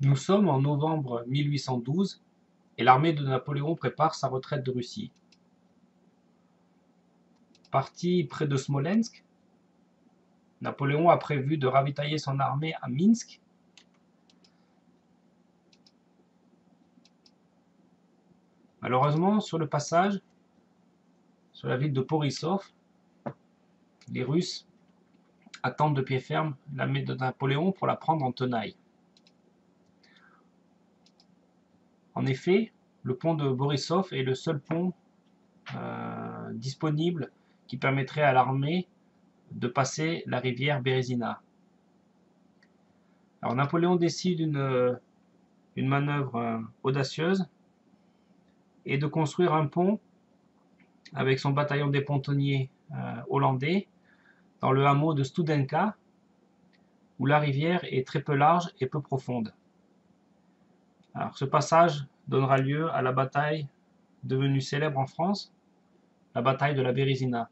Nous sommes en novembre 1812 et l'armée de Napoléon prépare sa retraite de Russie. Parti près de Smolensk, Napoléon a prévu de ravitailler son armée à Minsk. Malheureusement, sur le passage, sur la ville de Borisov, les Russes attendent de pied ferme l'armée de Napoléon pour la prendre en tenaille. En effet, le pont de Borisov est le seul pont disponible qui permettrait à l'armée de passer la rivière Berezina. Alors Napoléon décide une manœuvre audacieuse et de construire un pont avec son bataillon des pontonniers hollandais dans le hameau de Studenka, où la rivière est très peu large et peu profonde. Alors, ce passage donnera lieu à la bataille devenue célèbre en France, la bataille de la Berezina.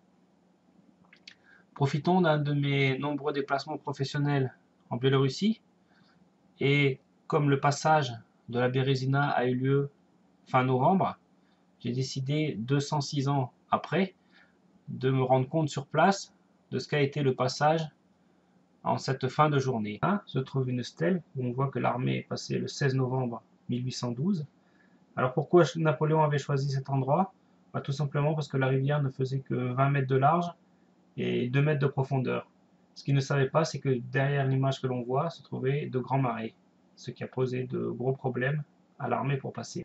Profitons d'un de mes nombreux déplacements professionnels en Biélorussie, et comme le passage de la Berezina a eu lieu fin novembre, j'ai décidé 206 ans après de me rendre compte sur place de ce qu'a été le passage en cette fin de journée. Là se trouve une stèle où on voit que l'armée est passée le 16 novembre 1812. Alors pourquoi Napoléon avait choisi cet endroit? Tout simplement parce que la rivière ne faisait que 20 mètres de large et 2 mètres de profondeur. Ce qu'il ne savait pas, c'est que derrière l'image que l'on voit se trouvaient de grands marais, ce qui a posé de gros problèmes à l'armée pour passer.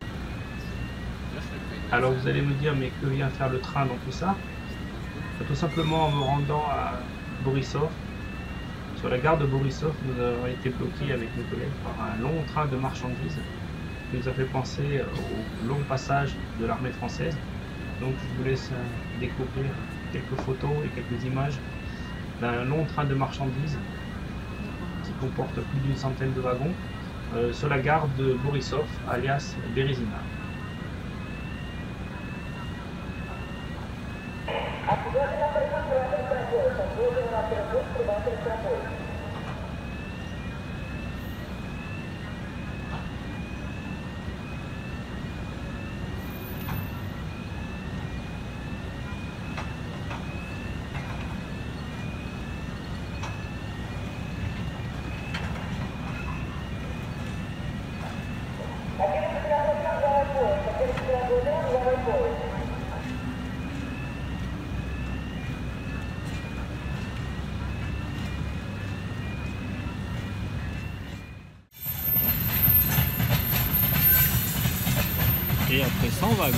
Alors vous allez me dire, mais que vient faire le train dans tout ça? Tout simplement en me rendant à Borisov. Sur la gare de Borisov, nous avons été bloqués avec mes collègues par un long train de marchandises qui nous a fait penser au long passage de l'armée française. Donc je vous laisse découvrir quelques photos et quelques images d'un long train de marchandises qui comporte plus d'une centaine de wagons sur la gare de Borisov, alias Berezina. Et après 100 wagons,